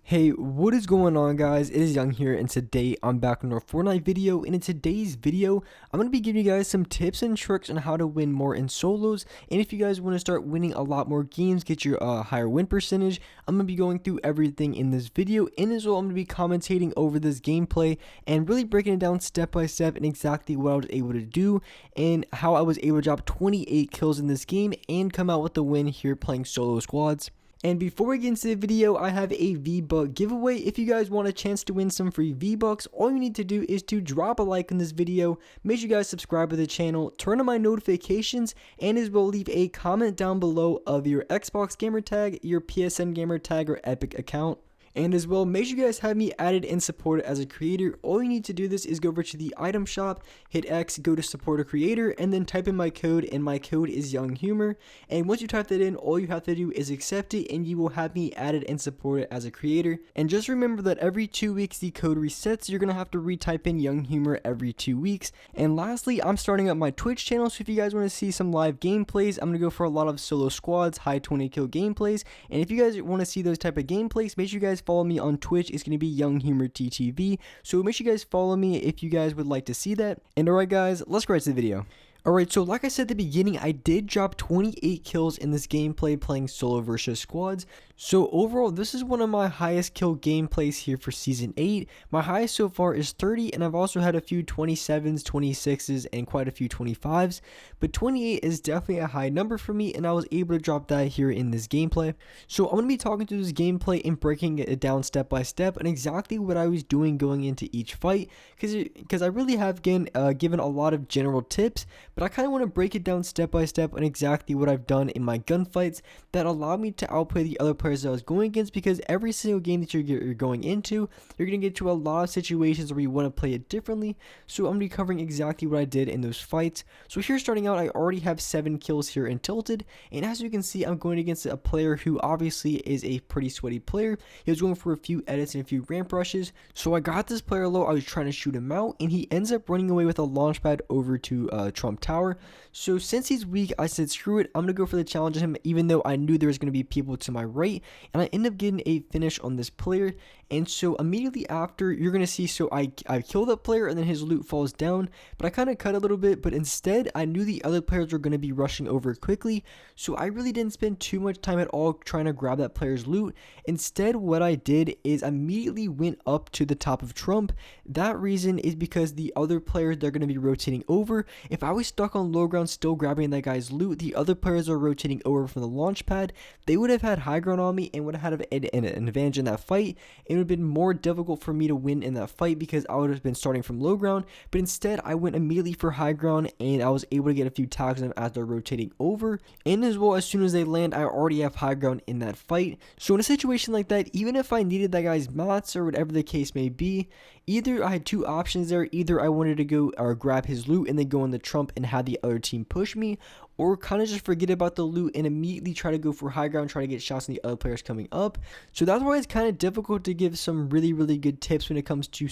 Hey, what is going on, guys? It is Young here, and today I'm back with another Fortnite video. And in today's video, I'm going to be giving you guys some tips and tricks on how to win more in solos. And if you guys want to start winning a lot more games, get your higher win percentage, I'm going to be going through everything in this video. And as well, I'm going to be commentating over this gameplay and really breaking it down step by step and exactly what I was able to do and how I was able to drop 28 kills in this game and come out with the win here playing solo squads. And before we get into the video, I have a V-Buck giveaway. If you guys want a chance to win some free V-Bucks, all you need to do is to drop a like on this video, make sure you guys subscribe to the channel, turn on my notifications, and as well leave a comment down below of your Xbox gamer tag, your PSN gamer tag, or Epic account. And as well, make sure you guys have me added and supported as a creator. All you need to do this is go over to the item shop, hit X, go to support a creator, and then type in my code, and my code is Young Humor. And once you type that in, all you have to do is accept it, and you will have me added and supported as a creator. And just remember that every 2 weeks the code resets. You're gonna have to retype in Young Humor every 2 weeks. And lastly, I'm starting up my Twitch channel, so if you guys want to see some live gameplays, I'm gonna go for a lot of solo squads, high 20 kill gameplays. And if you guys want to see those type of gameplays, make sure you guys follow me on Twitch. It's going to be Young Humor TTV. So make sure you guys follow me if you guys would like to see that. And alright guys, let's get right to the video. Alright, so like I said at the beginning, I did drop 28 kills in this gameplay playing solo versus squads. So overall, this is one of my highest kill gameplays here for Season 8. My highest so far is 30, and I've also had a few 27s, 26s, and quite a few 25s. But 28 is definitely a high number for me, and I was able to drop that here in this gameplay. So I'm going to be talking through this gameplay and breaking it down step by step and exactly what I was doing going into each fight. Because I really have given a lot of general tips, but I kind of want to break it down step by step on exactly what I've done in my gunfights that allow me to outplay the other players that I was going against, because every single game that you're going into, you're going to get to a lot of situations where you want to play it differently. So I'm going to be covering exactly what I did in those fights. So here starting out, I already have 7 kills here in Tilted, and as you can see, I'm going against a player who obviously is a pretty sweaty player. He was going for a few edits and a few ramp rushes, so I got this player low. I was trying to shoot him out, and he ends up running away with a launch pad over to Trump Tower. So since he's weak, I said screw it, I'm going to go for the challenge on him, even though I knew there was going to be people to my right, and I ended up getting a finish on this player. And so immediately after, you're going to see, so I kill that player and then his loot falls down, but I kind of cut a little bit, but instead I knew the other players were going to be rushing over quickly, so I really didn't spend too much time at all trying to grab that player's loot. Instead, what I did is immediately went up to the top of Trump. That reason is because the other players, they're going to be rotating over. If I was stuck on low ground still grabbing that guy's loot, the other players are rotating over from the launch pad. They would have had high ground on me and would have had an advantage in that fight. It would have been more difficult for me to win in that fight because I would have been starting from low ground, but instead I went immediately for high ground and I was able to get a few tags on them as they're rotating over. And as well, as soon as they land, I already have high ground in that fight. So in a situation like that, even if I needed that guy's mats or whatever the case may be, either I had two options there. Either I wanted to go or grab his loot and then go on the Trump and have the other team push me, or kind of just forget about the loot and immediately try to go for high ground, try to get shots on the other players coming up. So that's why it's kind of difficult to give some really good tips when it comes to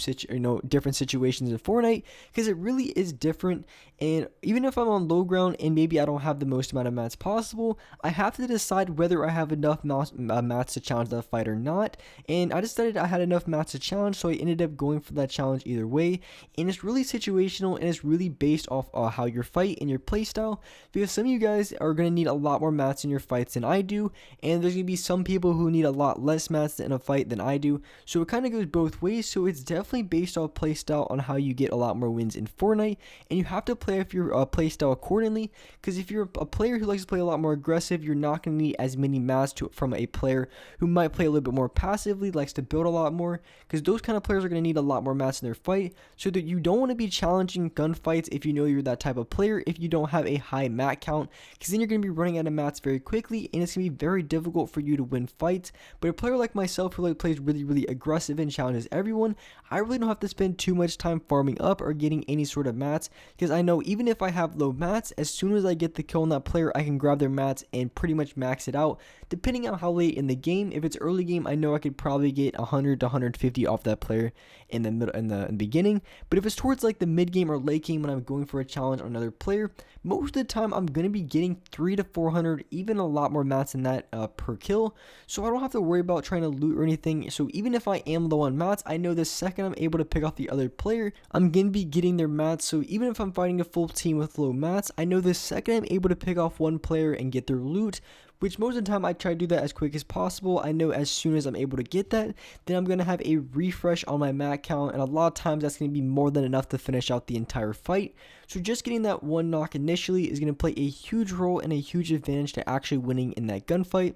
different situations in Fortnite, because it really is different. And even if I'm on low ground and maybe I don't have the most amount of mats possible, I have to decide whether I have enough mats to challenge that fight or not. And I decided I had enough mats to challenge, so I ended up going for that challenge either way. And it's really situational, and it's really based off how your fight and your playstyle, because some of you guys are going to need a lot more mats in your fights than I do, and there's going to be some people who need a lot less mats in a fight than I do. So it kind of goes both ways. So it's definitely based off playstyle on how you get a lot more wins in Fortnite, and you have to play if your playstyle accordingly, because if you're a player who likes to play a lot more aggressive, you're not going to need as many mats from a player who might play a little bit more passively, likes to build a lot more, because those kind of players are going to need a lot more mats in their fight. So that you don't want to be challenging gunfights if you know you're that type of player if you don't have a high mat count, because then you're going to be running out of mats very quickly, and it's going to be very difficult for you to win fights. But a player like myself who plays really aggressive and challenges everyone, I really don't have to spend too much time farming up or getting any sort of mats, because I know even if I have low mats, as soon as I get the kill on that player, I can grab their mats and pretty much max it out, depending on how late in the game. If it's early game, I know I could probably get 100 to 150 off that player in the beginning. But if it's towards like the mid game or late game when I'm going for a challenge on another player, most of the time I'm going to be getting 300 to 400, even a lot more mats than that per kill. So I don't have to worry about trying to loot or anything. So even if I am low on mats, I know the second I'm able to pick off the other player, I'm going to be getting their mats. So even if I'm fighting a full team with low mats, I know the second I'm able to pick off one player and get their loot, which most of the time I try to do that as quick as possible. I know as soon as I'm able to get that, then I'm going to have a refresh on my mat count, and a lot of times that's going to be more than enough to finish out the entire fight. So just getting that one knock initially is going to play a huge role and a huge advantage to actually winning in that gunfight.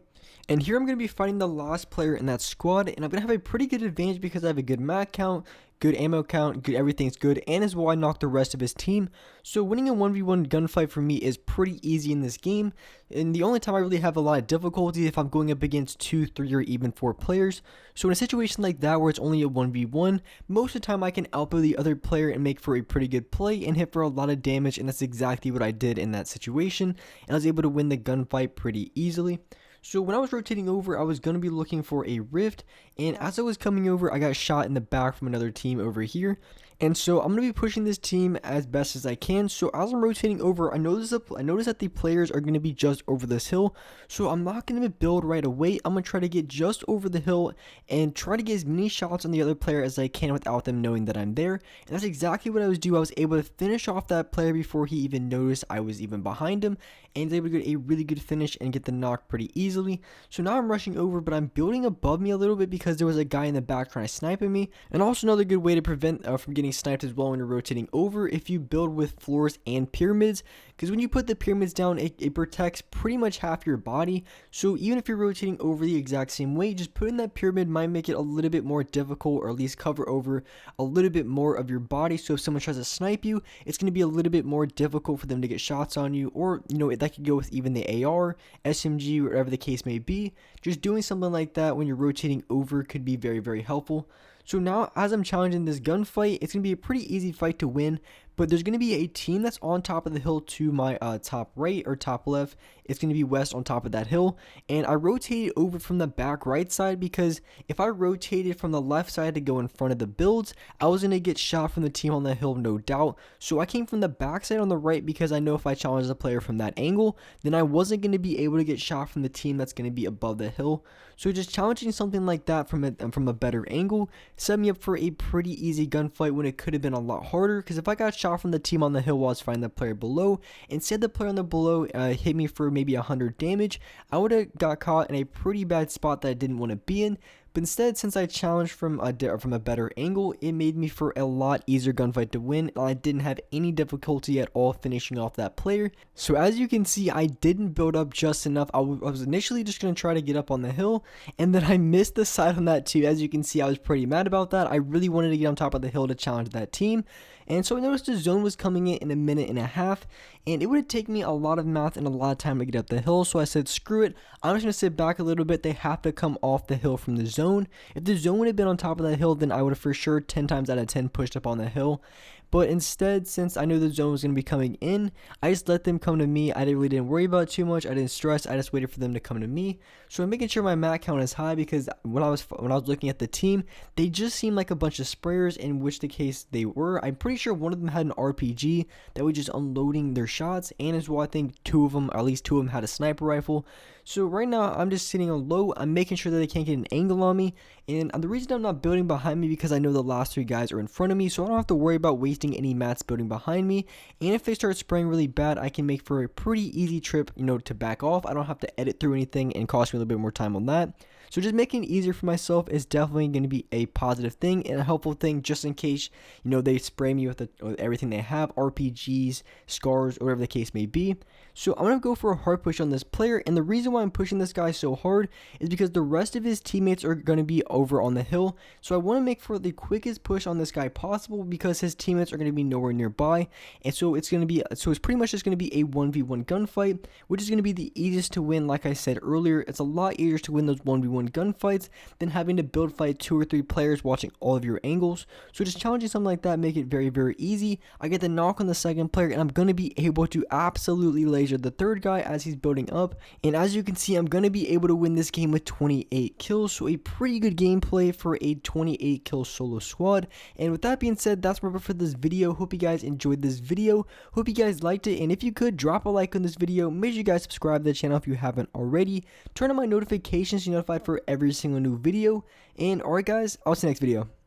And here I'm going to be fighting the last player in that squad, and I'm going to have a pretty good advantage because I have a good mat count, good ammo count, good everything's good, and as well I knocked the rest of his team. So winning a 1v1 gunfight for me is pretty easy in this game, and the only time I really have a lot of difficulty if I'm going up against 2, 3, or even 4 players. So in a situation like that where it's only a 1v1, most of the time I can outbuild the other player and make for a pretty good play and hit for a lot of damage, and that's exactly what I did in that situation, and I was able to win the gunfight pretty easily. So when I was rotating over, I was going to be looking for a rift, and as I was coming over, I got shot in the back from another team over here. And so I'm going to be pushing this team as best as I can. So as I'm rotating over, I notice that the players are going to be just over this hill. So I'm not going to build right away. I'm going to try to get just over the hill and try to get as many shots on the other player as I can without them knowing that I'm there. And that's exactly what I was doing. I was able to finish off that player before he even noticed I was even behind him, and was able to get a really good finish and get the knock pretty easily. So now I'm rushing over, but I'm building above me a little bit because there was a guy in the back trying to snipe at me. And also another good way to prevent from getting sniped as well when you're rotating over, if you build with floors and pyramids, because when you put the pyramids down, it protects pretty much half your body. So even if you're rotating over the exact same way, just putting that pyramid might make it a little bit more difficult, or at least cover over a little bit more of your body. So if someone tries to snipe you, it's going to be a little bit more difficult for them to get shots on you, or that could go with even the AR, SMG, whatever the case may be. Just doing something like that when you're rotating over could be very, very helpful. So now as I'm challenging this gunfight, it's going to be a pretty easy fight to win, but there's going to be a team that's on top of the hill to my top right or top left. It's going to be west on top of that hill, and I rotated over from the back right side because if I rotated from the left side to go in front of the builds, I was going to get shot from the team on the hill, no doubt. So I came from the back side on the right because I know if I challenge the player from that angle, then I wasn't going to be able to get shot from the team that's going to be above the hill. So just challenging something like that from a better angle set me up for a pretty easy gunfight when it could have been a lot harder, because if I got shot from the team on the hill while I was fighting the player below, instead the player on the below hit me for maybe 100 damage, I would have got caught in a pretty bad spot that I didn't want to be in. But instead, since I challenged from a better angle, it made me for a lot easier gunfight to win, and I didn't have any difficulty at all finishing off that player. So as you can see, I didn't build up just enough. I was initially just going to try to get up on the hill, and then I missed the side on that too. As you can see, I was pretty mad about that. I really wanted to get on top of the hill to challenge that team. And so I noticed the zone was coming in a minute and a half, and it would take me a lot of math and a lot of time to get up the hill. So I said, screw it, I'm just going to sit back a little bit. They have to come off the hill from the zone. If the zone would have been on top of that hill, then I would have for sure 10 times out of 10 pushed up on the hill. But instead, since I knew the zone was going to be coming in, I just let them come to me. I really didn't worry about it too much. I didn't stress. I just waited for them to come to me. So I'm making sure my mat count is high, because when I was looking at the team, they just seemed like a bunch of sprayers, in which the case they were. I'm pretty sure one of them had an RPG that was just unloading their shots, and as well I think at least two of them had a sniper rifle. So right now I'm just sitting on low. I'm making sure that they can't get an angle on me, and the reason I'm not building behind me because I know the last 3 guys are in front of me, so I don't have to worry about wasting any mats building behind me. And if they start spraying really bad, I can make for a pretty easy trip, to back off. I don't have to edit through anything and cost me a little bit more time on that. So just making it easier for myself is definitely going to be a positive thing and a helpful thing, just in case, they spray me with everything they have, RPGs, scars, or whatever the case may be. So I'm going to go for a hard push on this player, and the reason why I'm pushing this guy so hard is because the rest of his teammates are going to be over on the hill. So I want to make for the quickest push on this guy possible, because his teammates are going to be nowhere nearby, and so it's pretty much just going to be a 1v1 gunfight, which is going to be the easiest to win. Like I said earlier, it's a lot easier to win those 1v1 1v1 gunfights than having to build fight 2 or 3 players watching all of your angles. So just challenging something like that make it very, very easy. I get the knock on the second player, and I'm going to be able to absolutely laser the third guy as he's building up. And as you can see, I'm going to be able to win this game with 28 kills. So a pretty good gameplay for a 28 kill solo squad. And with that being said, that's wrap up for this video. Hope you guys enjoyed this video. Hope you guys liked it. And if you could, drop a like on this video. Make sure you guys subscribe to the channel if you haven't already. Turn on my notifications to be notified for every single new video. And alright guys, I'll see you next video.